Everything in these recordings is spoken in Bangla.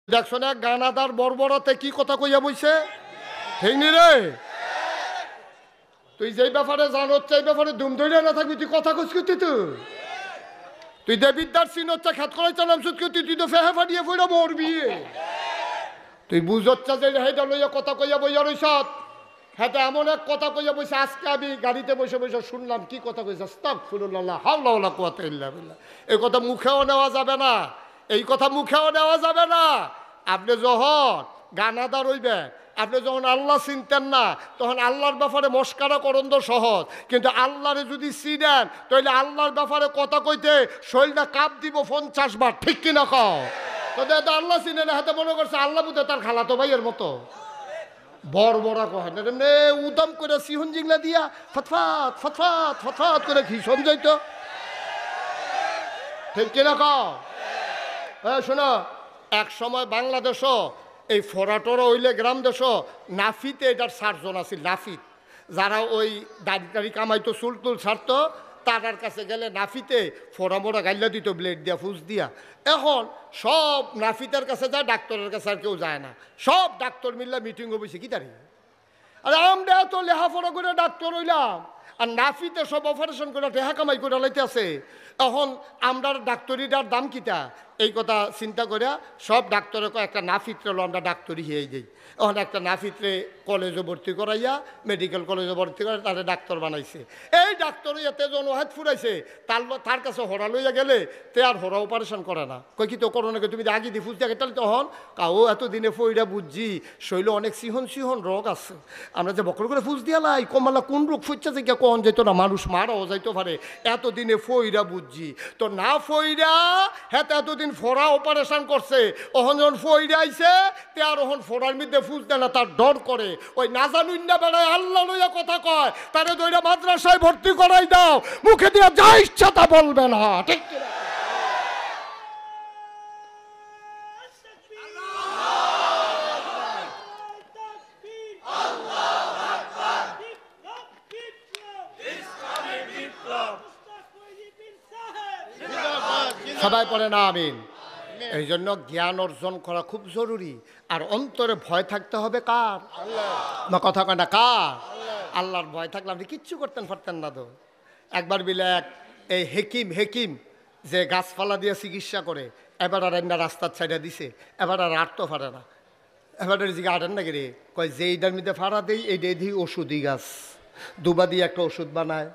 দেখছো না গানাদার বর্বরতে কি কথা কইয়া বইছে ঠিক নি রে তুই যেই ব্যাপারে জানো সেই ব্যাপারে দুম ধরে না থাকবি তুই কথা কইস কি তুই দেবিদ্যার সিন হচ্ছে খেত করাই চালাম সুদ কি তুই তো ফেহে ফাটিয়ে ফুড়ে মরবি তুই বুঝচ্ছা যে হেটা লইয়া কথা কইয়া বইয়া রইছ হ্যাঁ এমন এক কথা কইয়া বইছে আজকে আমি গাড়িতে বসে বসে শুনলাম কি কথা কইছে আস্তাগফিরুল্লাহ হাওলা ওয়ালা কুওয়াতা ইল্লা বিল্লাহ এই কথা মুখেও নেওয়া যাবে না এই কথা মুখেও নেওয়া যাবে না আপনি যখন গানাদার হইবে আপনি যখন আল্লাহ চিনতেন না তখন আল্লাহর ব্যাপারে মস্কারা করন তো সহজ কিন্তু আল্লাহরে যদি চিনেন তাহলে আল্লাহর ব্যাপারে কথা কইতে শরীরটা কাপ দিব 50 বার ঠিক কিনা কও তো আল্লাহ চিনে না হাতে মনে করছে আল্লাহ বুঝে তার খালাতো ভাইয়ের মতো বড় কয় না উদম করে সিহন জিংলা দিয়া ফতফাত ফতফাত ফতফাত করে ঘি সমঝাইতো ঠিক কিনা কও হ্যাঁ শোনো এক সময় বাংলাদেশও এই ফরাটরা হইলে গ্রাম দেশ নাফিতে এটার 4 জন আছিল নাফিত যারা ওই দাড়ি কামাইতো চুল টুল ছাড়তো তার কাছে গেলে নাফিতে ফোড়া মোড়া গাইলা দিত ব্লেড দিয়া ফুস দিয়া এখন সব নাফিতের কাছে যায় ডাক্তারের কাছে আর কেউ যায় না সব ডাক্তার মিললে মিটিং বসে কি তারি আরে আমরা তো লেখাপড়া করে ডাক্তার হইলাম আর নাফিতে সব অপারেশন করে টেহা কামাই করে লাইতে আছে এখন আমরা ডাক্তারিটার দাম কিটা এই কথা চিন্তা করে সব ডাক্তারে একটা নাফিত্রে আমরা ডাক্তারি হিয়ে দিই এখন একটা নাফিত্রে কলেজে ভর্তি করাইয়া মেডিকেল কলেজে ভর্তি করে তাদের ডাক্তার বানাইছে এই ডাক্তার ইয়াতে জন ওহাত ফুরাইছে তার কাছে হরা লইয়া গেলে তে আর হরা অপারেশন করে না কই কি তো করো নাকি তুমি আগে দিয়ে ফুস দেখে তাহলে তখন কাউ এতদিনে ফইরা বুঝছি শৈল অনেক সিহন রোগ আছে আমরা যে বকর করে ফুস দিয়া লাই কমালা কোন রোগ ফুটছে যে কখন যেত না মানুষ মারাও যাইতে পারে এতদিনে ফইরা বুঝছি তো না ফইরা হ্যাঁ এতদিন ফোড়া অপারেশন করছে ওহন যখন ফইরা আইছে তে আর ওহন ফোড়ার মধ্যে ফুস দেয় না তার ডর করে ওই না জানুন না বেড়ায় আল্লাহ লইয়া কথা কয় তারে দইরা মাদ্রাসায় ভর্তি করাই দাও মুখে দিয়া যা ইচ্ছা তা বলবে না ঠিক কিনা সবাই পড়ে না আমিন এই জন্য জ্ঞান অর্জন করা খুব জরুরি আর অন্তরে ভয় থাকতে হবে কার আল্লাহ কথা কয় না কার আল্লাহর ভয় থাকলে আপনি কিচ্ছু করতেন পারতেন না তো একবার বিলে এক এই হেকিম যে গাছপালা দিয়ে চিকিৎসা করে এবার আর একটা রাস্তার ছাইডা দিছে এবার আর আটতে পারে না এবার জিগে আটেন নাকি রে কয় যে এইটার মধ্যে ফাড়া দেই এইটাই দিই ওষুধই গাছ দুবা দিয়ে একটা ওষুধ বানায়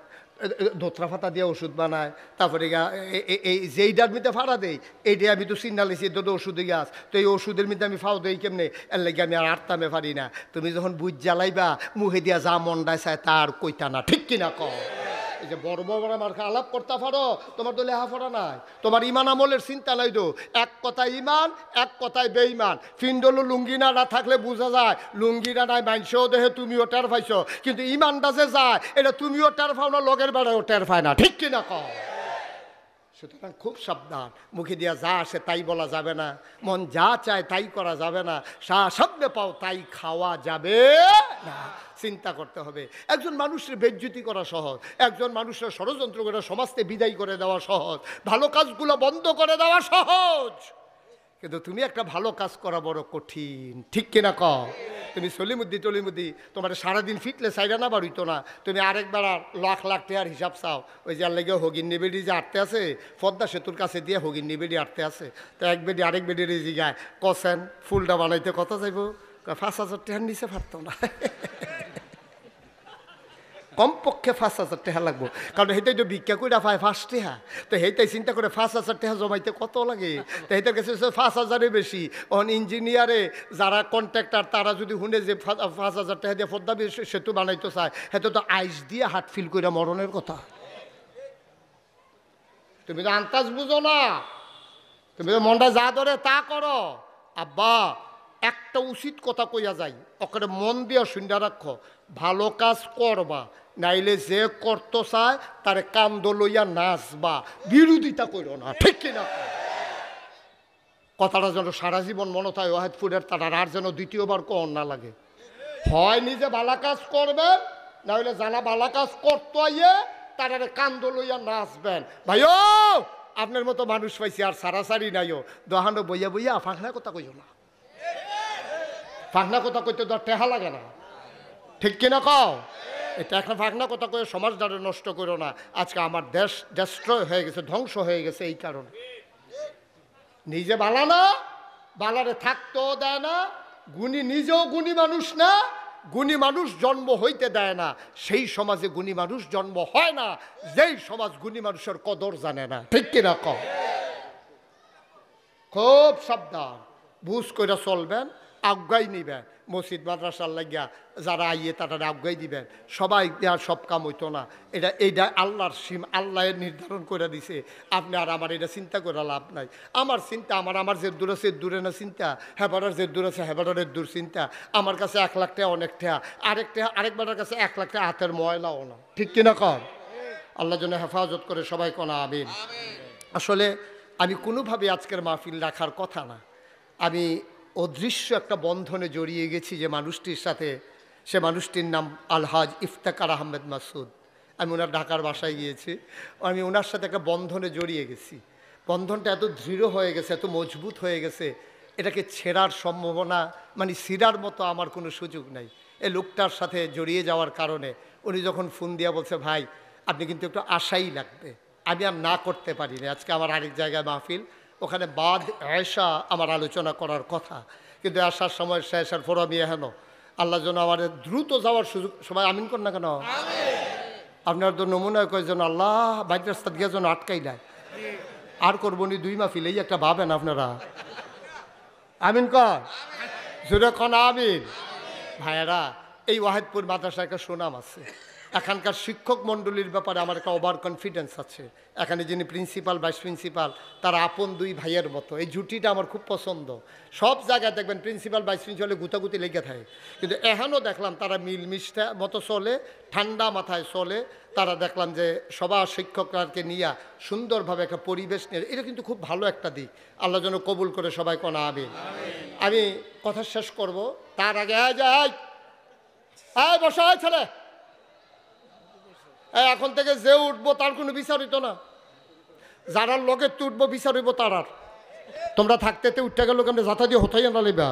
ধোত্রা ফাতা দিয়ে ওষুধ বানায় তারপরে এই যেইটার মধ্যে ফাড়া দেই এইটাই আমি তো সিগনালিছি এটা তো ওষুধে গাছ তো এই ওষুধের মধ্যে আমি ফাও দেই কেমনে এর লাগে আমি আর আটতামে পারি না তুমি যখন বুঝ জ্বালাইবা মুখে দিয়া যা মন্ডায় চায় তার কইতা না ঠিক কিনা কও এই যে বড় মার্কা আলাপ করতে পারো তোমার তো লেখাপড়া নাই তোমার ইমান আমলের চিন্তা নাই তো এক কথায় ইমান এক কথায় বেঈমান ফিন্ডলো লুঙ্গিনা না থাকলে বোঝা যায় লুঙ্গিনা নাই মাইনছেও দেহে তুমিও টের পাইছো কিন্তু ইমানটা যে যায় এটা তুমিও টের পাও না লগের বেড়াও টের পায় না ঠিক কিনা কও সুতরাং খুব সাবধান মুখে দিয়া যা আসে তাই বলা যাবে না মন যা চায় তাই করা যাবে না সামনে পাও তাই খাওয়া যাবে না চিন্তা করতে হবে একজন মানুষের বেজ্জতি করা সহজ একজন মানুষের ষড়যন্ত্র করে সমাজকে বিদায় করে দেওয়া সহজ ভালো কাজগুলো বন্ধ করে দেওয়া সহজ কিন্তু তুমি একটা ভালো কাজ করা বড় কঠিন ঠিক কিনা কও তুমি টলিমুদ্দি তোমার সারাদিন ফিটলে সাইডা না বাড়িতো না তুমি আরেকবার লাখ টাকার হিসাব চাও ওই যে আর লেগে হগিন নিবেডি যে আটতে আছে পদ্মা সেতুর কাছে দিয়ে হগিন নিবেডি আটতে আছে তো এক বেডি আরেক বেডির জিগায় কসেন ফুলটা বানাইতে কত যাইব 5,000 টাকার নিচে পারতো না কমপক্ষে 5,000 টাকা লাগবো কারণ সেইটাই তো ভিক্ষা করে পায় 5 টাকা তো সেইটাই চিন্তা করে 5,000 টাকা জমাইতে কত লাগে তো সেইটার কাছে 5,000-এর বেশি অন ইঞ্জিনিয়ারে যারা কন্ট্রাক্টর তারা যদি শুনে যে 5,000 টাকা দিয়ে পদ্মা সেতু বানাইতে চায় সেটা তো আইস দিয়ে হাট ফিল করে মরণের কথা তুমি তো আন্তাজ বুঝো না তুমি তো মনটা যা ধরে তা করো আব্বা একটা উচিত কথা কইয়া যাই ওখানে মন দিয়া শুনতে রাখো ভালো কাজ করবা নাইলে যে করতে চায় তারে কান্দ লইয়া নাচবা বিরোধিতা করো না ঠিক কিনা কথাটা যেন সারা জীবন মনে হয় ওয়াহেদ ফুডের তারা আর যেন দ্বিতীয়বার কন না লাগে হয় নিজে ভালো কাজ করবেন নাহলে যারা ভালো কাজ করতে আইয়ে তারা কান্দ লইয়া নাচবেন ভাইও আপনার মতো মানুষ পাইছি আর সারাসারি নাইও দহানো বইয়া বইয়া ফাঁকনা কথা কইও না, ফাঁকনা কথা কইতে তো টেহা লাগে না, ঠিক কিনা কও? এটা একটা ফাঁকনা কথা কয়ে সমাজটারে নষ্ট করো না। আজকে আমার দেশ ডেস্ট্রয় হয়ে গেছে, ধ্বংস হয়ে গেছে এই কারণে। নিজে বালা না, বালারে থাকতেও দেয় না, গুণী নিজেও গুণী মানুষ না, গুণী মানুষ জন্ম হইতে দেয় না। সেই সমাজে গুণী মানুষ জন্ম হয় না যেই সমাজ গুণী মানুষের কদর জানে না, ঠিক কিনা কও? খুব সাবধান, বুঝ করে চলবেন, আজ্ঞাই নিবেন। মসজিদ মাদ্রাসার লাগিয়া যারা আইয়ে তারা আজ্ঞাই দিবেন। সবাই দেওয়ার সব কাম হইতো না। এইটা আল্লাহর সীম, আল্লাহ নির্ধারণ করে দিছে। আপনি আর আমার এটা চিন্তা করে লাভ নাই। আমার চিন্তা আমার যে দূর আছে দূরে না চিন্তা, হেবারের যে দূর আছে হেবারের দূর চিন্তা। আমার কাছে 1 লাখ টাকা অনেক টাকা, আরেকবারের কাছে 1 লাখ টাকা হাতের ময়লাও না, ঠিক কিনা কর? আল্লাহ যেন হেফাজত করে সবাই কোনা আমিন। আসলে আমি কোনোভাবে আজকের মাহফিল রাখার কথা না। আমি অদৃশ্য একটা বন্ধনে জড়িয়ে গেছি যে মানুষটির সাথে, সে মানুষটির নাম আলহাজ ইফতেখার আহমেদ মাসুদ। আমি ওনার ঢাকার বাসায় গিয়েছি, আমি ওনার সাথে একটা বন্ধনে জড়িয়ে গেছি। বন্ধনটা এত দৃঢ় হয়ে গেছে, এত মজবুত হয়ে গেছে, এটাকে ছেঁড়ার সম্ভাবনা মানে ছিঁড়ার মতো আমার কোনো সুযোগ নাই। এই লোকটার সাথে জড়িয়ে যাওয়ার কারণে উনি যখন ফোন দিয়া বলছে, ভাই আপনি কিন্তু একটু আশাই লাগবে, আমি আর না করতে পারি না। আজকে আমার আরেক জায়গায় মাহফিল, ওখানে বাদ এশা আমার আলোচনা করার কথা, কিন্তু আসার সময় শেষের ফোর আমি এহেন আল্লাহ যেন আমার দ্রুত যাওয়ার সুযোগ। সবাই আমিন কর না কেন? আপনার তো নমুনা কয়েকজন আল্লাহ বাইক রাস্তা দিয়ে যেন আটকাই দেয়। আর করবো নি 2 মাহফিল, এই একটা ভাবেন আপনারা। আমিন কর, জোরে কন আমিন। ভাইয়েরা, এই ওয়াহিদপুর মাদ্রাসায় একটা সুনাম আছে। এখানকার শিক্ষক মণ্ডলীর ব্যাপারে আমার একটা ওভার কনফিডেন্স আছে। এখানে যিনি প্রিন্সিপাল, ভাইস প্রিন্সিপাল, তারা আপন 2 ভাইয়ের মতো। এই জুটিটা আমার খুব পছন্দ। সব জায়গায় দেখবেন প্রিন্সিপাল ভাইস প্রিন্সিপালে গুতাগুতি লেগে থাকে, কিন্তু এখনও দেখলাম তারা মিলমিশটা মতো চলে, ঠান্ডা মাথায় চলে। তারা দেখলাম যে সবার শিক্ষকরাকে নিয়ে সুন্দরভাবে একটা পরিবেশ নিয়ে, এটা কিন্তু খুব ভালো একটা দিক। আল্লাহ যেন কবুল করে সবাই কোনা আমিন। আমি কথা শেষ করব, তার আগে বসা ছেলে, এখন থেকে যে উঠবো তার কোনো বিচার হইতো না, যারার লগে উঠবো বিচার হইব তারার। তোমরা থাকতে উঠতে গেল কেন যাতা দিয়ে হতাই না লিবা,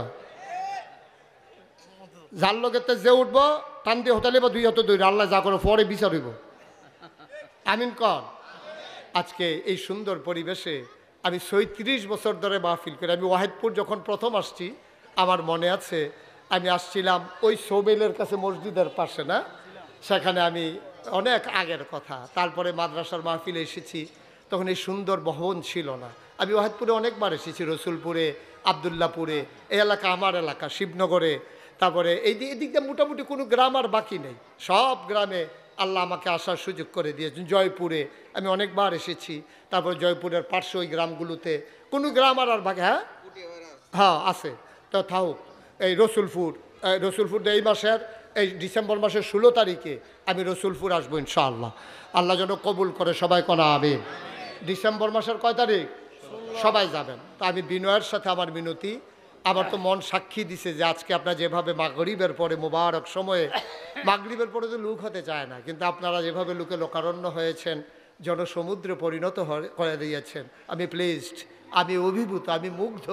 যার লগেতে যে উঠবো টান দিয়ে হতাই লিবা, 2 হাতে 2, আল্লাহ যা করে পরে বিচার হইব। আমিন কর। আজকে এই সুন্দর পরিবেশে আমি 36 বছর ধরে মাহফিল করি। আমি ওয়াহিদপুর যখন প্রথম আসছি, আমার মনে আছে আমি আসছিলাম ওই সোবেলের কাছে, মসজিদের পাশে না, সেখানে আমি অনেক আগের কথা। তারপরে মাদ্রাসার মাহফিলে এসেছি, তখন এই সুন্দর ভবন ছিল না। আমি ওয়াহিদপুরে অনেকবার এসেছি, রসুলপুরে, আবদুল্লাপুরে, এই এলাকা আমার এলাকা, শিবনগরে। তারপরে এই দিক দিয়ে মোটামুটি কোনো গ্রাম আর বাকি নেই, সব গ্রামে আল্লাহ আমাকে আসার সুযোগ করে দিয়েছেন। জয়পুরে আমি অনেকবার এসেছি, তারপরে জয়পুরের পার্শ্ব ওই গ্রামগুলোতে কোনো গ্রাম আর বাকি, হ্যাঁ আছে তো থাকুক। এই রসুলপুর এই মাসের, এই ডিসেম্বর মাসের 16 তারিখে আমি রসুলপুর আসবো ইনশাআল্লাহ। আল্লাহ যেন কবুল করে সবাই কোনা আমিন। ডিসেম্বর মাসের কয় তারিখ? সবাই যাবেন। তা আমি বিনয়ের সাথে আমার মিনতি, আমার তো মন সাক্ষী দিছে যে আজকে আপনারা যেভাবে মাগরিবের পরে, মোবারক সময়ে, মাগরিবের পরে তো লুক হতে চায় না, কিন্তু আপনারা যেভাবে লোকে লোকারণ্য হয়েছেন, জনসমুদ্রে পরিণত করে দিয়েছেন, আমি প্লিজড, আমি অভিভূত, আমি মুগ্ধ।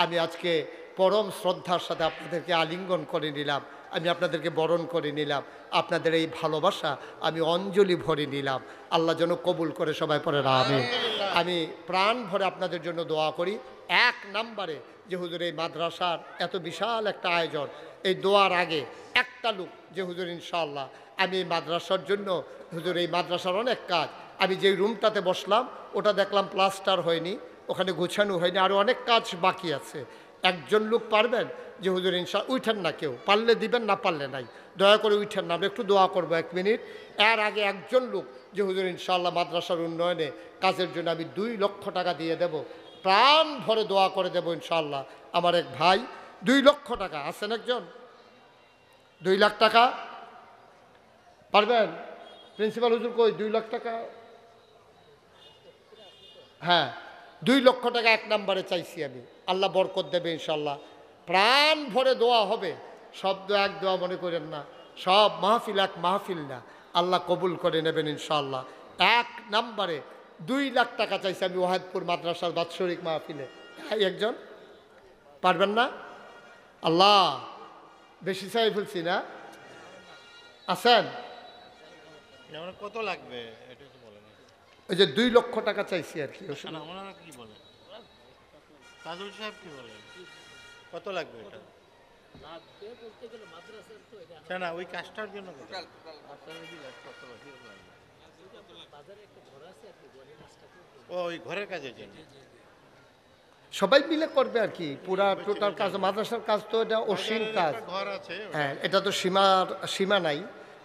আমি আজকে পরম শ্রদ্ধার সাথে আপনাদেরকে আলিঙ্গন করে নিলাম, আমি আপনাদেরকে বরণ করে নিলাম। আপনাদের এই ভালোবাসা আমি অঞ্জলি ভরে নিলাম। আল্লাহ যেন কবুল করে সবাই পরে আমিন। আমি প্রাণ ভরে আপনাদের জন্য দোয়া করি। 1 নম্বরে যে হুজুর এই মাদ্রাসার এত বিশাল একটা আয়োজন, এই দোয়ার আগে একটা লোক যে হুজুর ইনশাআল্লাহ আমি এই মাদ্রাসার জন্য, হুজুর এই মাদ্রাসার অনেক কাজ, আমি যেই রুমটাতে বসলাম ওটা দেখলাম প্লাস্টার হয়নি, ওখানে গোছানো হয়নি, আরও অনেক কাজ বাকি আছে। একজন লোক পারবেন যে হুজুর ইনশাআল্লাহ, উঠেন না কেউ, পারলে দিবেন, না পারলে নাই, দয়া করে উঠেন না, আমরা একটু দোয়া করবো 1 মিনিট। এর আগে একজন লোক যে হুজুর ইনশাআল্লাহ মাদ্রাসার উন্নয়নে কাজের জন্য আমি 2 লক্ষ টাকা দিয়ে দেব, প্রাণ ভরে দোয়া করে দেব ইনশাআল্লাহ। আমার এক ভাই 2 লক্ষ টাকা, আছেন একজন 2 লাখ টাকা পারবেন? প্রিন্সিপাল হুজুর কই 2 লাখ টাকা? হ্যাঁ 2 লক্ষ টাকা 1 নম্বরে চাইছি আমি, আল্লাহ বরকত দেবে ইনশাআল্লাহ। প্রাণ ভরে দোয়া হবে, শব্দ এক দোয়া মনে করেন না, সব মাহফিল এক মাহফিল না, আল্লাহ কবুল করে নেবেন ইনশাআল্লাহ। 1 নম্বরে 2 লাখ টাকা চাইছি আমি ওয়াহেদপুর মাদ্রাসার বাৎসরিক মাহফিলে। একজন পারবেন না? আল্লাহ, বেশি চাই ফেলছি না? আছেন? কত লাগবে এটা তো বলেন। ওই যে 2 লক্ষ টাকা চাইছি আর কি। ওনারা কি বলেন? কাজল সাহেব কি বলেন? কত লাগবে এটা? না ওই কাজটার জন্য ও ওই ঘরের কাজের জন্য সবাই মিলে করবে আর কি। পুরা টোটাল কাজ, মাদ্রাসার কাজ তো এটা অসীম কাজ। ঘর আছে, হ্যাঁ, এটা তো সীমা নাই,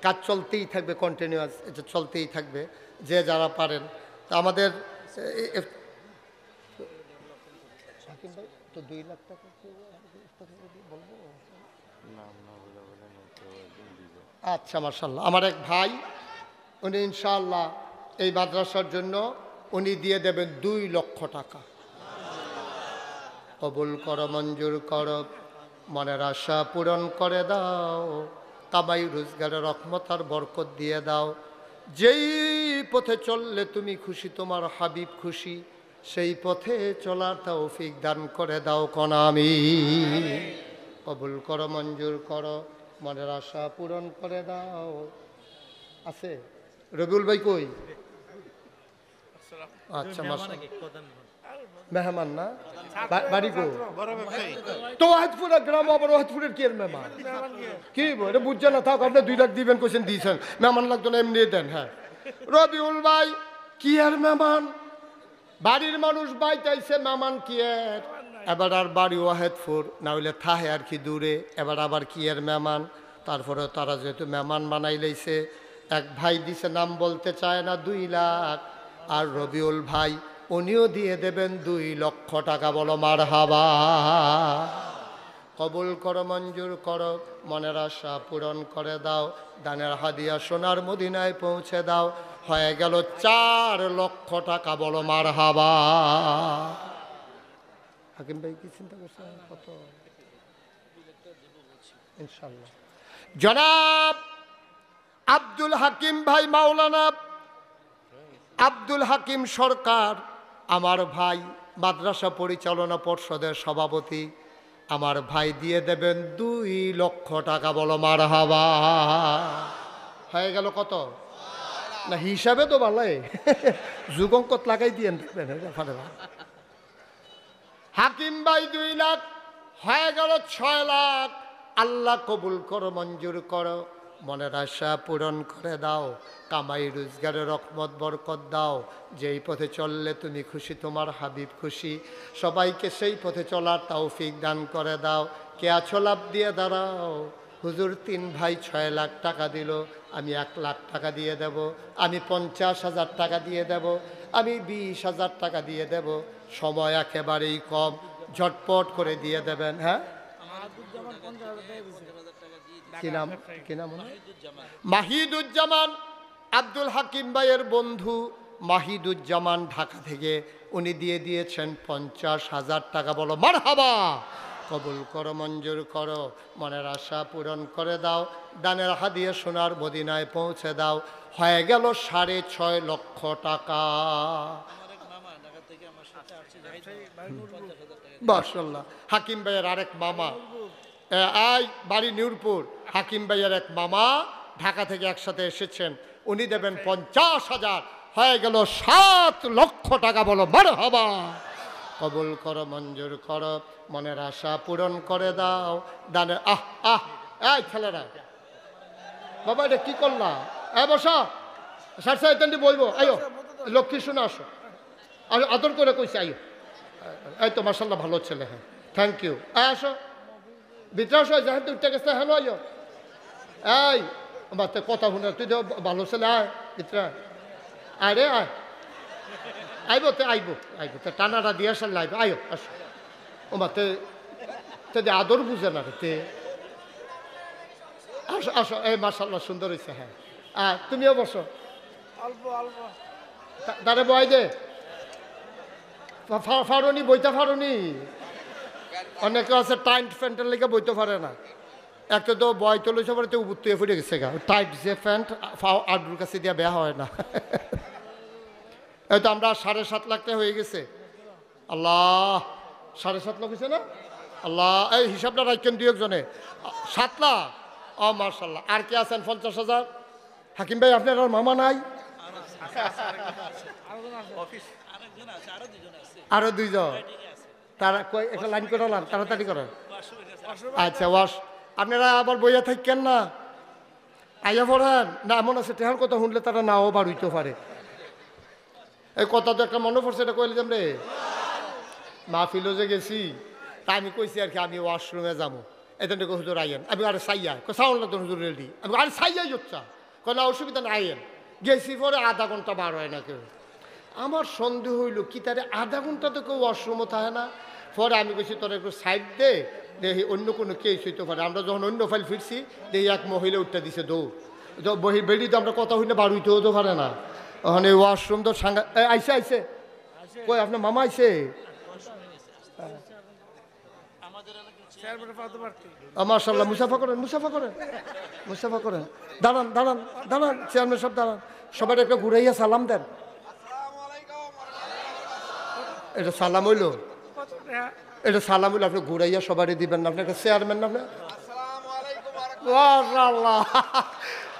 কাজ চলতেই থাকবে, কন্টিনিউয়াস, এটা চলতেই থাকবে যে যারা পারেন। তা আমাদের তো 2 লাখ টাকা বলবো। আচ্ছা, মাশাআল্লাহ। আমার এক ভাই, উনি ইনশাআল্লাহ এই মাদ্রাসার জন্য উনি দিয়ে দেবেন 2 লক্ষ টাকা। কবুল করো, মঞ্জুর করো, মনের আশা পূরণ করে দাও, কামাই রোজগারে রহমত আর বরকত দিয়ে দাও। যেই পথে চললে তুমি খুশি, তোমার হাবিব খুশি, সেই পথে চলার তৌফিক দান করে দাও কোন আমিন। কবুল করো, মঞ্জুর করো, মনের আশা পূরণ করে দাও। আছে রবিউল ভাই কই? আচ্ছা, মেহমান না, বাড়ি গো তো ওয়াহেদপুর গ্রাম, আবার ওয়াহেদপুরের কি এর মেহমান? কি এটা বুঝছে না? থাক, আপনি 2 লাখ দিবেন, কোশ্চেন দিয়েছেন, মেহমান লাগতো না, এমনি দেন। হ্যাঁ, রবিউল ভাই কি আর মেহমান, বাড়ির মানুষ বাইতাইছে, মেহমান কি এর? এবার আর বাড়ি ওয়াহেদপুর, না হইলে থাহে আর কি দূরে, এবার আবার কি এর মেহমান। তারপরে তারা যেহেতু মেহমান বানাই লইছে, এক ভাই দিছে, নাম বলতে চায় না, 2 লাখ। আর রবিউল ভাই উনিও দিয়ে দেবেন 2 লক্ষ টাকা। বলো মারহাবা। কবুল করো, মঞ্জুর করো, মনের আশা পূরণ করে দাও, দানের হাদিয়া সোনার মদিনায় পৌঁছে দাও। হয়ে গেল 4 লক্ষ টাকা। বলো মারহাবা। হাকিম ভাই কি চিন্তা করছেন? কত? ইনশাআল্লাহ। জনাব আব্দুল হাকিম ভাই, মাওলানা আব্দুল হাকিম সরকার, আমার ভাই, মাদ্রাসা পরিচালনা পর্ষদের সভাপতি, আমার ভাই দিয়ে দেবেন 2 লক্ষ টাকা। বলো মারহাবা। হয়ে গেল কত? না হিসাবে তো ভালোই, যুগঙ্কত লাগাই দিয়ে দেখবেন। হাকিম ভাই 2 লাখ, হয়ে গেল 6 লাখ। আল্লাহ কবুল করো, মঞ্জুর করো, মনের আশা পূরণ করে দাও, কামাই রোজগারে রহমত বরকত দাও। যেই পথে চললে তুমি খুশি, তোমার হাবিব খুশি, সবাইকে সেই পথে চলার তৌফিক দান করে দাও। কে আছো লাভ দিয়ে দাঁড়াও। হুজুর 3 ভাই 6 লাখ টাকা দিল, আমি 1 লাখ টাকা দিয়ে দেব, আমি 50,000 টাকা দিয়ে দেব, আমি 20,000 টাকা দিয়ে দেব। সময় একেবারেই কম, ঝটপট করে দিয়ে দেবেন। হ্যাঁ, কি নাম? মাহিদুজ্জামান, আব্দুল হাকিম ভাইয়ের বন্ধু মাহিদুজ্জামান, ঢাকা থেকে, উনি দিয়ে দিয়েছেন 50,000 টাকা। বলো মারহাবা। কবুল করো, মঞ্জুর করো, মনের আশা পূরণ করে দাও, দানের হাদিয়া সোনার মদিনায় পৌঁছে দাও। হয়ে গেল 6.5 লক্ষ টাকা। মাশাআল্লাহ। হাকিম ভাইয়ের আরেক মামা, বাড়ি নূরপুর, হাকিম ভাইয়ের এক মামা ঢাকা থেকে একসাথে এসেছেন, উনি দেবেন 50,000। হয়ে গেল 7 লক্ষ টাকা। বলো মারহাবা। কবুল করো, মঞ্জুর করো, মনের আশা পূরণ করে দাও, দানের এই ছেলেরা, বাবা এটা কি করলা? বসা, সারসাইতেন্ডি বলবো, আয়ো লক্ষ্মী শুনে আসো, আদর করে কইছে আয়ো। এই তো মাশাআল্লাহ, ভালো ছেলে। হ্যাঁ, থ্যাংক ইউ। আসো ভিতরে, আসো, যাহেতু উঠতে গেছে। হ্যালো আয়ো, এই বাচ্চা কথা শুনে, তুই তো ভালো ছেলে, আয় ভিতরে আরে আয়, আইব তো আইব, তো টানাটা দিয়ে আসার লাইব, আয়ো আসো। ও মাতে আদর বুঝে না রে তে। আসো আসো, এই মাশাআল্লাহ সুন্দর হয়েছে। হ্যাঁ, তুমিও বসো। তারে বয় দে, ফারুনি বইতে ফারুনি। অনেকে আছে টাইট প্যান্টের লেগে বইতে পারে না, একটা তো বয় চলেছে পরে তো উবুত্তুয়ে ফুটে গেছে গা। টাইট যে প্যান্ট আডুর কাছে দিয়ে বেয়া হয় না। এই তো আমরা 7.5 লাখ টাকা হয়ে গেছে। আল্লাহ, 7.5 লাখ হয়েছে না? আল্লাহ, এই হিসাবটা রাখেন 2 একজনে। 7 লাখ। ও মার্শাল্লাহ। আর কে আছেন? 50,000। হাকিম ভাই, আপনার আর মামা নাই? আরো 2জন। তারা একটা লাইন করে লান, তাড়াতাড়ি করেন। আচ্ছা, ওয়াশ। আপনারা আবার বইয়া থাকেন না, আইয়া পড়েন না। এমন আছে টেহার কথা শুনলে তারা নাও বাড়িতে পারে। এই কথা তো একটা মনে পড়ছে, এটা কইলে রে মাহফিলও যে গেছি, তা আমি কইছি আর কি আমি ওয়াশরুমে যাবো। এখান থেকে হুজুর আইয়েন। আমি আরে সাইয়া সাউন্ড লাগতো হুজুর রেডি। আমি আরে সাইয়াই হচ্ছা না, অসুবিধা নেই আইয়েন। গেছি পরে আধা ঘন্টা বার হয় না কেউ। আমার সন্দেহ হইল কি তারে আধা ঘন্টা তো কেউ ওয়াশরুমও থাকে না। পরে আমি কইছি তোর একটু সাইড দে, দেখি অন্য কোনো কেস হইতে পারে। আমরা যখন অন্য ফাইল ফিরছি দেখি এক মহিলা উঠতে দিছে দৌড়। বহি বেড়ি তো আমরা কথা হইলে বার হইতেও তো পারে না। ওখানে ওয়াশরুম তো সাংঘা আইসে আইসে কই আপনার মামা আইসে? মাশাআল্লাহ, মুসাফা করেন, মুসাফা করেন, মুসাফা করেন। দাঁড়ান দাঁড়ান দাঁড়ান, চেয়ারম্যান সব দাঁড়ান। সবাই একটা ঘুরাইয়া সালাম দেন। এটা সালাম হইল, এটা সালাম হইল। আপনি ঘুরাইয়া সবারই দিবেন না, আপনি একটা চেয়ারম্যান না। আপনি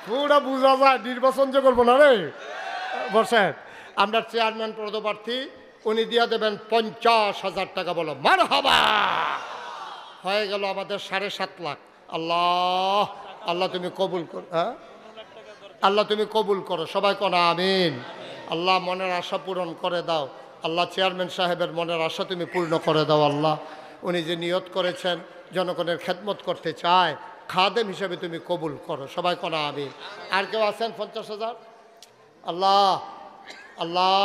পুরা বুঝা যায় নির্বাচন যে করবো না রে। বসেন, আমরা চেয়ারম্যান পদপ্রার্থী, উনি দিয়া দেবেন 50,000 টাকা। বলো মারহাবা। হয়ে গেল আমাদের 7.5 লাখ। আল্লাহ, আল্লাহ তুমি কবুল করো। হ্যাঁ, আল্লাহ তুমি কবুল করো। সবাই কোন আমিন। আল্লাহ মনের আশা পূরণ করে দাও। আল্লাহ চেয়ারম্যান সাহেবের মনের আশা তুমি পূর্ণ করে দাও। আল্লাহ, উনি যে নিয়ত করেছেন জনগণের খেদমত করতে চায়, খাদেম হিসেবে তুমি কবুল করো। সবাই কোন আমিন। আর কেউ আছেন 50,000? আল্লাহ, আল্লাহ,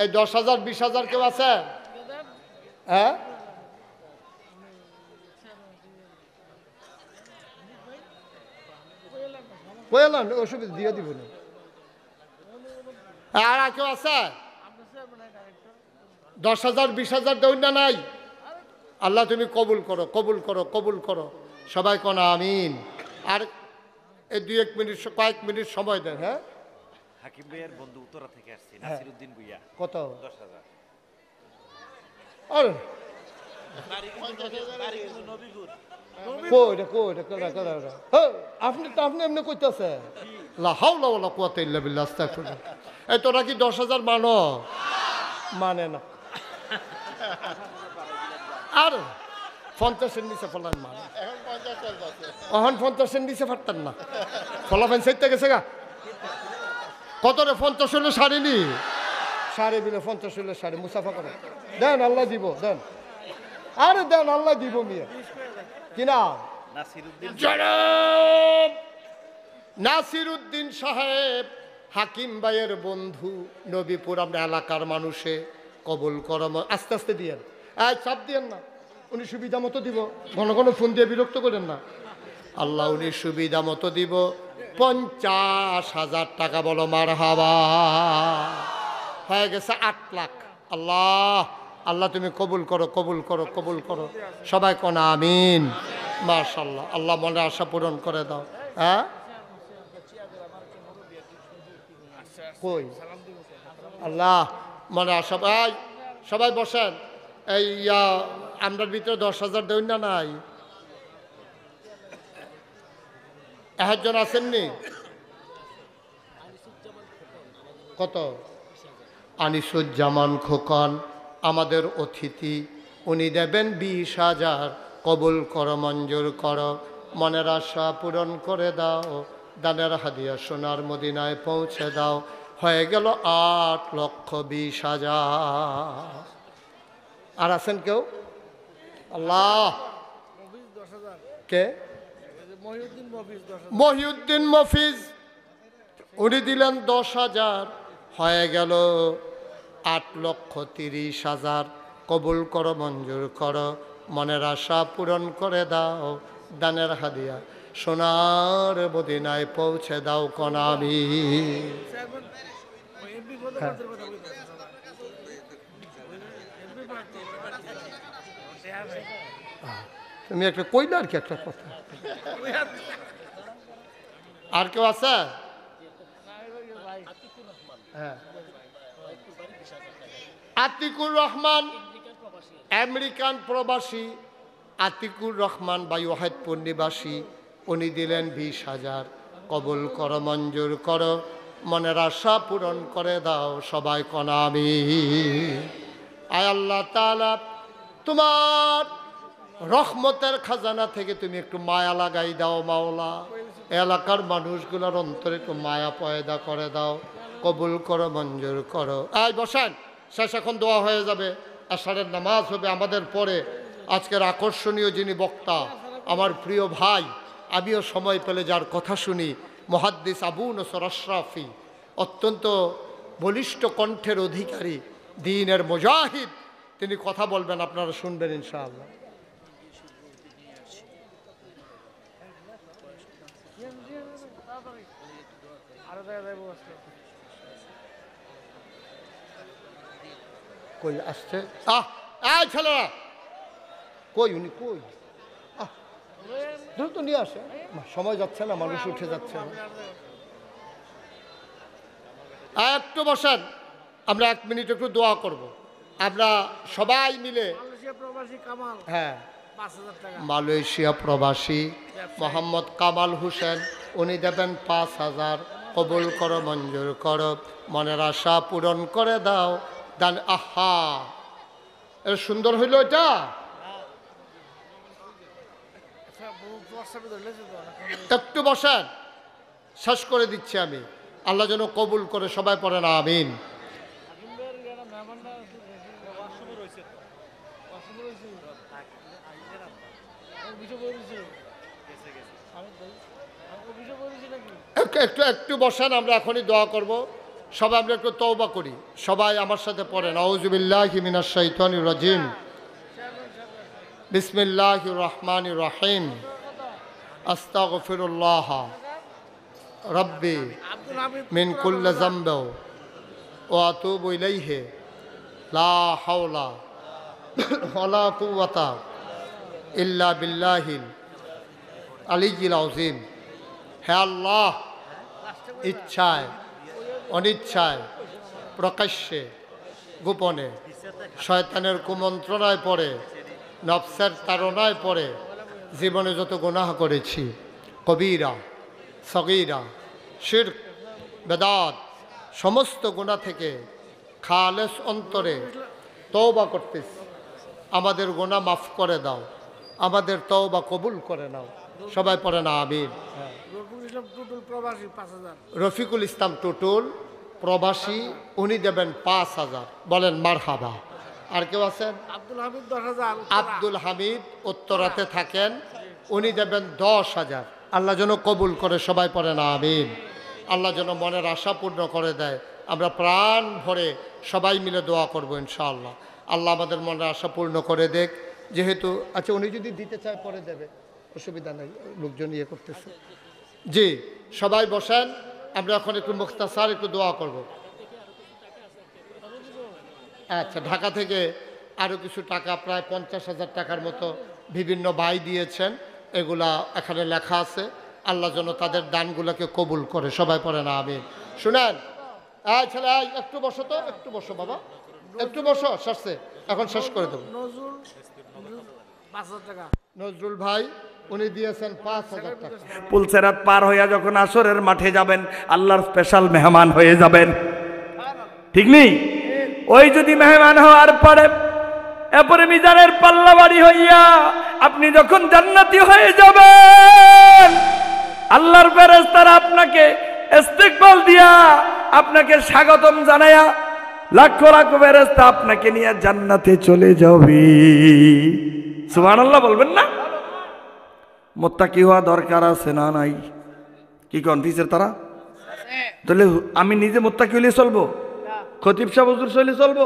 এই 10,000 20,000 কেউ আছে? হ্যাঁ, বললাম অসুবিধা দিয়ে দিব না। আর কেউ আছে? 10,000 20,000 দেউন না নাই? আল্লাহ তুমি কবুল করো, কবুল করো, কবুল করো। সবাই কোন আমিন। আর এই 2-1 মিনিট, কয়েক মিনিট সময় দেন। হ্যাঁ, হাকিম ভাইয়ের বন্ধু উত্তরা থেকে আসছে, নাসিরউদ্দিন ভুইয়া। কত? 10,000। আরে আপনি তো আপনি এমনি কইতেছে এই তোরা কি 10,000 মানো? মানে না। আর 50-এর নিচে ফলান মানে এখন 50-এর নিচে ফাটতেন না। ফলাফেন সেইতে গেছে গা। কত রে? 50 হলে সারিনি, সাড়ে দিলে 50 হলে সাড়ে। মুসাফা করে দেন, আল্লাহ দিব, দেন। আরে দেন, আল্লাহ দিব। মিয়া কিনা? জনাব নাসিরউদ্দিন সাহেব, হাকিম ভাইয়ের বন্ধু, নবীপুর আমরা এলাকার মানুষে কবুল করম। আস্তে আস্তে দিয়েন, চাপ দিয়েন না। উনি সুবিধা মতো দিব, ঘন ঘন ফোন দিয়ে বিরক্ত করেন না। আল্লাহ উনি সুবিধা মতো দিব। 50,000 টাকা। বলো মারহাবা। হয়ে গেছে 8 লাখ। আল্লাহ, আল্লাহ তুমি কবুল করো, কবুল করো, কবুল করো। সবাই কোন আমিন। মাশাআল্লাহ, আল্লাহ মনে আশা পূরণ করে দাও। হ্যাঁ, কই আল্লাহ মনে আশা। ভাই সবাই বসেন। এই আমরার ভিতরে 10,000 দেউন না নাই? একজন আসেননি? কত? আনিসুজ্জামান খোকন আমাদের অতিথি, উনি দেবেন 20,000। কবুল করো, মঞ্জুর করো, মনের আশা পূরণ করে দাও। দানের হাদিয়া সোনার মদিনায় পৌঁছে দাও। হয়ে গেল 8,20,000। আর আছেন কেউ? আল্লাহ, কে? মহিউদ্দিন মফিজ, উনি দিলেন 10,000। হয়ে গেল 8,30,000। কবুল করো, মঞ্জুর করো, মনের আশা পূরণ করে দাও। দানের হাদিয়া সোনার মদিনায় পৌঁছে দাও। কোন আমিন। তুমি একটা কইলে আর কি একটা কথা। আর কেউ আছে? হ্যাঁ, আতিকুর রহমান আমেরিকান প্রবাসী আতিকুর রহমান বা ওয়াহেদপুর নিবাসী, উনি দিলেন 20,000। কবুল করো, মঞ্জুর করো, মনের আশা পূরণ করে দাও, সবাই কনা আমিন। আয় আল্লাহ তাআলা, তোমার রহমতের খাজানা থেকে তুমি একটু মায়া লাগাই দাও মাওলা। এলাকার মানুষগুলোর অন্তরে একটু মায়া পয়দা করে দাও, কবুল করো, মঞ্জুর করো। আয় বসেন, শেষ এখন দোয়া হয়ে যাবে, আশারের নামাজ হবে আমাদের পরে। আজকের আকর্ষণীয় যিনি বক্তা, আমার প্রিয় ভাই, আমিও সময় পেলে যার কথা শুনি, মুহাদ্দিস আবু নসর আশরাফি, অত্যন্ত বলিষ্ঠ কণ্ঠের অধিকারী, দ্বীনের মুজাহিদ, তিনি কথা বলবেন, আপনারা শুনবেন ইনশাআল্লাহ। কই আসছে? এই ছেলেরা কই, উনি কই? দ্রুত নিয়ে আসে, সময় যাচ্ছে না, মানুষ উঠে যাচ্ছে না। একটু বসেন, আমরা 1 মিনিট একটু দোয়া করব। আমরা সবাই মিলে, হ্যাঁ, মালয়েশিয়া প্রবাসী মোহাম্মদ কামাল হোসেন, উনি দেবেন 5,000। কবুল করো, মঞ্জুর করো, মনের আশা পূরণ করে দাও, দান। আহা, এর সুন্দর হইল এটা। একটু বসেন, শেষ করে দিচ্ছি আমি। আল্লাহ যেন কবুল করে, সবাই পড়েন আমিন। একটু বসেন, আমরা এখনই দোয়া করব। সবাই আমরা একটু তওবা করি, সবাই আমার সাথে পড়েন। আউযুবিল্লাহি মিনাশ শাইতানির রাজিম, বিসমিল্লাহির রহমানির রহিম, আস্তাগফিরুল্লাহ রব্বি মিন কুল্লি যামবি ওয়া আতুবু ইলাইহি, লা হাওলা ওয়ালা কুওয়াতা ইল্লা বিল্লাহিল আলিয়্যিল আযীম। হে আল্লাহ, ইচ্ছায় অনিচ্ছায়, প্রকাশ্যে গোপনে, শয়তানের কুমন্ত্রণায় পড়ে, নফসের তাড়নায় পড়ে জীবনে যত গুনাহ করেছি, কবিরা সগীরা, শিরক, বেদাত, সমস্ত গুনাহ থেকে খালেস অন্তরে তওবা করতেছি। আমাদের গুনাহ মাফ করে দাও, আমাদের তওবা কবুল করে নাও, সবাই পড়ে না আমিন। রফিকুল ইসলাম টুটুল প্রবাসী, উনি দেবেন 5,000। বলেন মারহাবা। আর কেউ আছেন? আব্দুল হামিদ উত্তরাতে থাকেন, উনি দেবেন 10,000। আল্লাহ যেন কবুল করে, সবাই পড়ে না আমিন। আল্লাহ যেন মনের আশা পূর্ণ করে দেয়। আমরা প্রাণ ভরে সবাই মিলে দোয়া করবো ইনশাআল্লাহ। আল্লাহ আমাদের মনের আশা পূর্ণ করে দেখ। যেহেতু আচ্ছা, উনি যদি দিতে চায় পরে দেবে, অসুবিধা নেই, লোকজন ইয়ে করতেছে। জি, সবাই বসেন, আমরা এখন একটু মুখতাসার একটু দোয়া করব। আচ্ছা, ঢাকা থেকে আরও কিছু টাকা, প্রায় 50,000 টাকার মতো বিভিন্ন ভাই দিয়েছেন, এগুলা এখানে লেখা আছে। আল্লাহ যেন তাদের দানগুলোকে কবুল করে, সবাই পড়ে না আমিন। শুনেন, ছেলে একটু বসো তো, একটু বসো বাবা, একটু বসো, শেষে এখন শেষ করে দেবো। নজরুল ভাই, উনি দিয়েছেন 5,000 টাকা। পুলসেরাত পার হইয়া যখন আসরের মাঠে যাবেন, আল্লাহর স্পেশাল মেহমান হয়ে যাবেন, ঠিক নেই? ওই যদি মেহমান হওয়ার পরে এরপরে মিজানের পাল্লা বাড়ি হইয়া আপনি যখন জান্নাতি হয়ে যাবেন, আল্লাহর ফেরেশতারা আপনাকে ইস্তিকবাল দিয়া, আপনাকে স্বাগতম জানায়া, লাখ লাখ ফেরেশতা আপনাকে নিয়ে জান্নাতে চলে যাবে। সুবহানাল্লাহ বলবেন না? মুত্তাকি হওয়া দরকার আছে না নাই? কি কনফিউজের তারা? তাহলে আমি নিজে মুত্তাকি হইলে চলবো? খতিব সাহেব হুজুর চলে চলবো?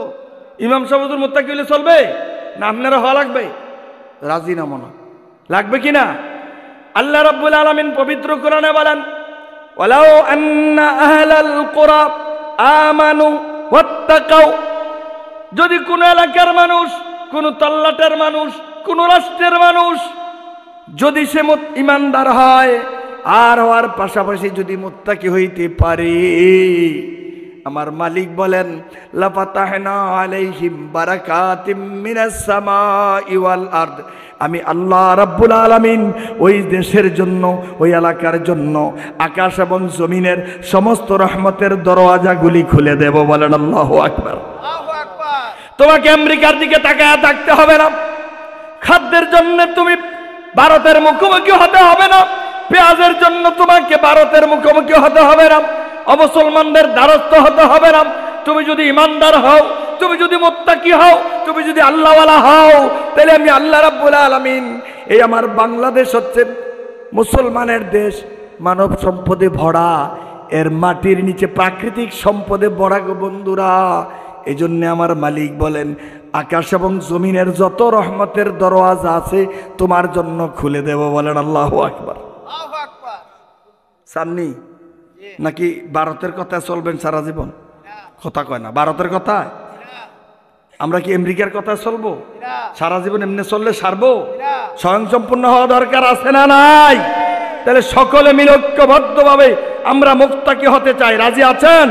ইমাম সাহেব হুজুর মুত্তাকি হইলে চলবে না? আপনারা হওয়া লাগবে? রাজি না মনে লাগবে কিনা? আল্লাহ রাব্বুল আলামিন পবিত্র কোরআনে বলেন, ওয়ালাউ আন্না আহলাল কুরা আমানু ওয়াত্তাকাউ, যদি কোন এলাকার মানুষ, কোন তল্লাটের মানুষ, কোন রাষ্ট্রের মানুষ যদি সে ইমানদার হয় আর হওয়ার পাশাপাশি যদি মুত্তাকি হইতে পারে, আমার মালিক বলেন লাফাতাহনা আলাইহিম বারাকাতিম মিনাস সামাই ওয়াল আরদ, আমি আল্লাহ রাব্বুল আলামিন ওই দেশের জন্য, ওই এলাকার জন্য আকাশ এবং জমিনের সমস্ত রহমতের দরওয়াজাগুলি খুলে দেব। বলেন আল্লাহু আকবার। তোমাকে আমেরিকার দিকে তাকায় থাকতে হবে না, খাদ্যের জন্য তুমি ভারতের মুখোমুখি হতে হবে না, পেঁয়াজের জন্য তোমাকে ভারতের মুখোমুখি হতে হবে না, অমুসলমানদের দ্বারস্থ হতে হবে না। তুমি যদি ইমানদার হও, তুমি যদি মুত্তাকি হও, তুমি যদি আল্লাহওয়ালা হও, তাহলে আমি আল্লাহ রাব্বুল আলামিন, এই আমার বাংলাদেশ হচ্ছে মুসলমানের দেশ, মানব সম্পদে ভরা, এর মাটির নিচে প্রাকৃতিক সম্পদে ভরা গো বন্ধুরা। এই জন্য আমার মালিক বলেন আকাশ এবং জমিনের যত রহমতের দরওয়াজা আছে তোমার জন্য খুলে দেব। বলেন আল্লাহু আকবার। সামনি নাকি ভারতের কথা চলবেন সারা জীবন? কথা কয় না, ভারতের কথা। আমরা কি আমেরিকার কথা চলবো সারা জীবন? এমনি চললে সারবো? স্বয়ংসম্পূর্ণ হওয়া দরকার আছে না নাই? তাহলে সকলে মিলে ঐক্যবদ্ধভাবে আমরা মুত্তাকি হতে চাই, রাজি আছেন?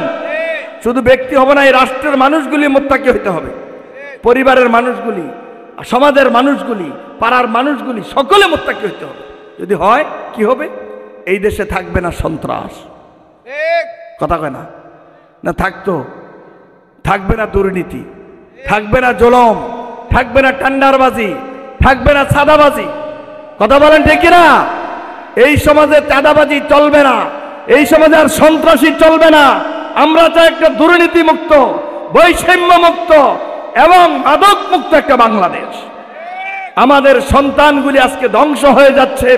শুধু ব্যক্তি হবে না, এই রাষ্ট্রের মানুষগুলি মুত্তাকি হতে হবে, পরিবারের মানুষগুলি, সমাজের মানুষগুলি, পাড়ার মানুষগুলি, সকলে মুত্তাকি হতে হবে। যদি হয় কি হবে? এই দেশে থাকবে না সন্ত্রাস, কথা কয় না, না থাকতো, থাকবে না দুর্নীতি, থাকবে না জুলুম, থাকবে না টেন্ডারবাজি, থাকবে না চাঁদাবাজি। কথা বলেন ঠিক না? এই সমাজে চাঁদাবাজি চলবে না, এই সমাজে আর সন্ত্রাসী চলবে না। আমরা চাই একটা দুর্নীতি মুক্ত, বৈষম্য মুক্ত এবং মাদক মুক্ত একটা বাংলাদেশ। আমাদের সন্তানগুলি আজকে ধ্বংস হয়ে যাচ্ছে,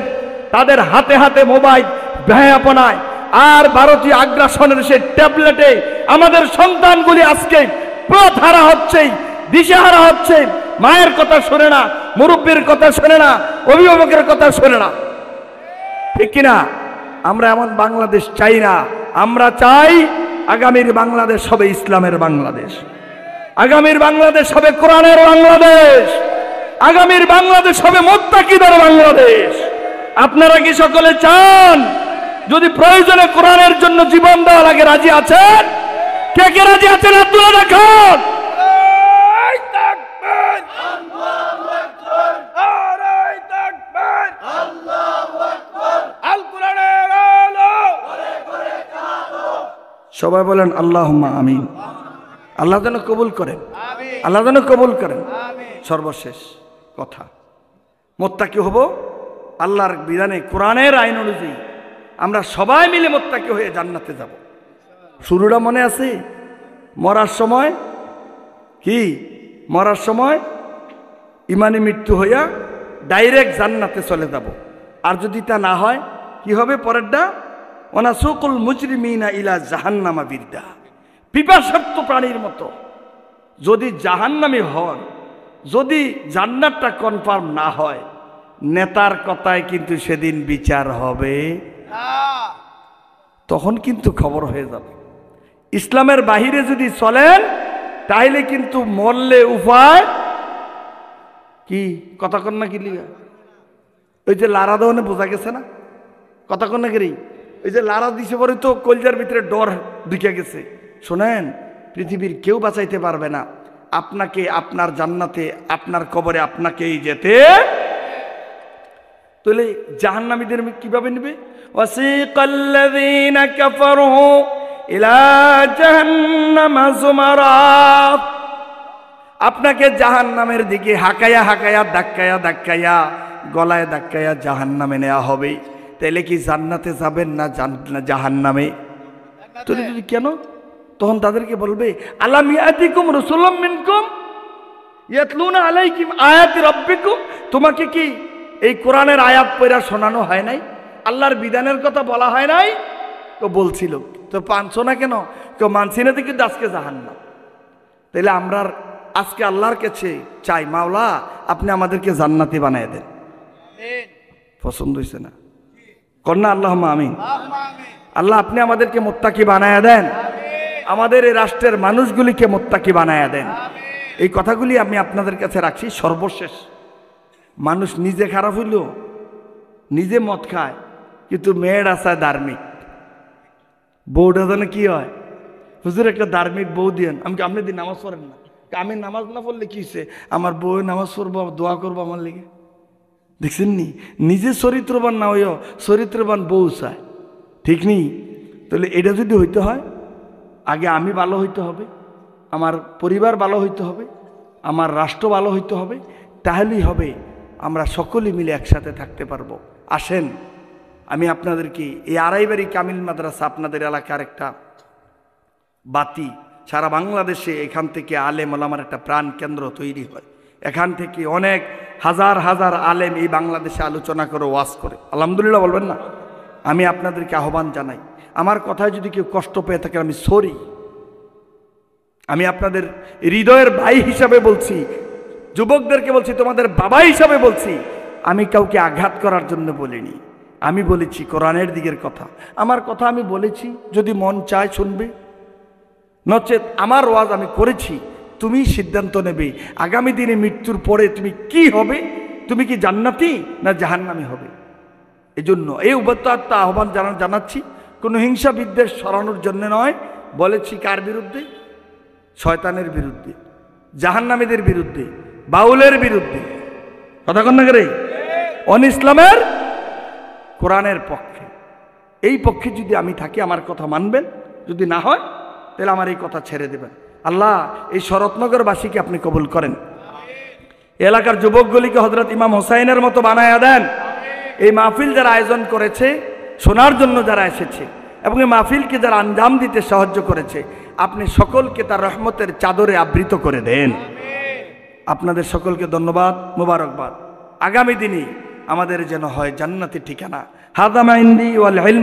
তাদের হাতে হাতে মোবাইল, ব্যয়াপনায় আর ভারতীয় আগ্রাসনের সেই ট্যাবলেটে আমাদের সন্তানগুলি আজকে পথ হারা হচ্ছে, দিশেহারা হচ্ছে, মায়ের কথা শোনে না, মুরব্বীর কথা শোনে না, অভিভাবকের কথা শোনে না, ঠিক কিনা? আমরা এমন বাংলাদেশ চাই না। আমরা চাই আগামীর বাংলাদেশ হবে ইসলামের বাংলাদেশ, আগামীর বাংলাদেশ হবে কোরআনের বাংলাদেশ, আগামীর বাংলাদেশ হবে মুত্তাকিদের বাংলাদেশ। আপনারা কি সকলে চান? যদি প্রয়োজনে কোরআনের জন্য জীবন দেওয়া লাগে, রাজি আছেন? কে কে রাজি আছেন? হাত তুলে রাখুন। সবাই বলেন আল্লাহুম্মা আমিন। আল্লাহ যেন কবুল করেন, আল্লাহ যেন কবুল করেন। সর্বশেষ কথা, মুত্তাকি হব আল্লাহর বিধানে, কোরআনের আইন অনুযায়ী। আমরা সবাই মিলে মুত্তাকি হয়ে জান্নাতে যাব। শুরুটা মনে আছে? মরার সময় কি? মরার সময় ইমানি মৃত্যু হইয়া ডাইরেক্ট জান্নাতে চলে যাব। আর যদি তা না হয় কি হবে? পরেরটা ওয়ানাসুকুল মুজরিমিনা ইলা জাহান্নামা বিরদা, পিপাসার্ত প্রাণীর মতো যদি জাহান্নামী হন, যদি জান্নাতটা কনফার্ম না হয়, নেতার কথায় কিন্তু সেদিন বিচার হবে, তখন কিন্তু খবর হয়ে যাবে। ইসলামের বাহিরে যদি চলেন তাইলে কিন্তু মরলে উপায় কি? কতক্ষণ না কি লিগা ওই যে লারা দেওয়ানে বোঝা গেছে না? কতক্ষণ না করি ওই যে লারা দিছে পরে তো কলজার ভিতরে ডর ঢুকে গেছে। শোনেন, পৃথিবীর কেউ বাঁচাইতে পারবে না আপনাকে, আপনার জান্নাতে, আপনার কবরে আপনাকেই যেতে। তাহলে জাহান্নামীদের কিভাবে নেবে? ওয়াসিকাল্লাযীনা কাফারু ইলা জাহান্নামা যুমারা, আপনাকে জাহান্নামের দিকে হাকায়া হাকায়া, ধাক্কায়া ধাক্কায়া, গলায় ধাক্কায়া জাহান্নামে নেওয়া হবে। তাইলে কি জান্নাতে যাবেন না জাহান্নামে? তাহলে যদি কেন? তখন তাদেরকে বলবে আলাম ইয়াতিকুম রাসূলুম মিনকুম ইয়াতলুনা আলাইকুম আয়াতি রাব্বিকুম, তোমাকে কি এই কোরআনের আয়াত পড়া শোনানো হয় নাই? আল্লাহর বিধানের কথা বলা হয় নাই? তো বলছিল, তো মানছো না কেন? কেউ মানছি না, কিন্তু আজকে জাহান্নাম। তাইলে আমরা আজকে আল্লাহর কাছে চাই, মাওলা আপনি আমাদেরকে জান্নাতি বানায় দেন। পছন্দ হয়েছে না? কন্যা আল্লাহুম্মা আমিন। আল্লাহ আপনি আমাদেরকে মুত্তাকি বানায় দেন, আমাদের এই রাষ্ট্রের মানুষগুলিকে মুত্তাকি বানায় দেন। এই কথাগুলি আমি আপনাদের কাছে রাখছি। সর্বশেষ, মানুষ নিজে খারাপ হইল, নিজে মদ খায়, কিন্তু মেয়ের আশায় ধার্মিক। বউটা যেন কি হয়? হুজুর একটা ধার্মিক বউ দিয়েন। আমি আপনি দিন নামাজ পড়েন না। আমি নামাজ না পড়লে কি হয়েছে, আমার বউ নামাজ পড়বো, দোয়া করবো আমার লেগে। দেখছেন নি, নিজে চরিত্রবান না হইও চরিত্রবান বউ চায়, ঠিক নেই? তাহলে এটা যদি হইতে হয়, আগে আমি ভালো হইতে হবে, আমার পরিবার ভালো হইতে হবে, আমার রাষ্ট্র ভালো হইতে হবে, তাহলেই হবে আমরা সকলে মিলে একসাথে থাকতে পারবো। আসেন, আমি আপনাদেরকে এই আড়াইবাড়ি কামিল মাদ্রাসা আপনাদের এলাকার একটা বাতি, সারা বাংলাদেশে এখান থেকে আলেম ওলামার একটা প্রাণ কেন্দ্র তৈরি হয়। এখান থেকে অনেক হাজার হাজার আলেম এই বাংলাদেশে আলোচনা করে ওয়াজ করে, আলহামদুলিল্লাহ বলবেন না? আমি আপনাদেরকে আহ্বান জানাই, আমার কথায় যদি কেউ কষ্ট পেয়ে থাকে আমি সরি। আমি আপনাদের হৃদয়ের ভাই হিসাবে বলছি, যুবকদেরকে বলছি, তোমাদের বাবা হিসাবে বলছি। আমি কাউকে আঘাত করার জন্য বলিনি, আমি বলেছি কোরআনের দিকের কথা। আমার কথা আমি বলেছি, যদি মন চায় শুনবে, নচেত আমার ওয়াজ আমি করেছি, তুমি সিদ্ধান্ত নেবে আগামী দিনে মৃত্যুর পরে তুমি কি হবে, তুমি কি জান্নাতি না জাহান্নামী হবে। এজন্য এই উভয়ত্ব আহ্বান জানাচ্ছি, কোনো হিংসা বিদ্বেষ সরানোর জন্য নয়। বলেছি কার বিরুদ্ধে? শয়তানের বিরুদ্ধে, জাহান্নামীদের বিরুদ্ধে, বাউলের বিরুদ্ধে, কথা কন না করে, অন ইসলামের কোরআনের পক্ষে। এই পক্ষে যদি আমি থাকি আমার কথা মানবেন, যদি না হয় তাহলে আমার এই কথা ছেড়ে দেবেন। আল্লাহ এই শরৎনগরবাসীকে আপনি কবুল করেন, এলাকার যুবকগুলিকে হযরত ইমাম হোসাইনের মতো বানায়া দেন। এই মাহফিল যারা আয়োজন করেছে, শোনার জন্য যারা এসেছে এবং এই মাহফিলকে যারা আঞ্জাম দিতে সাহায্য করেছে, আপনি সকলকে তার রহমতের চাদরে আবৃত করে দেন। আপনাদের সকলকে ধন্যবাদ, মোবারকবাদ। আগামী দিনে আমাদের যেন হয় জান্নাতের ঠিকানা। হাদা মা ইনদি ওয়াল ইলম।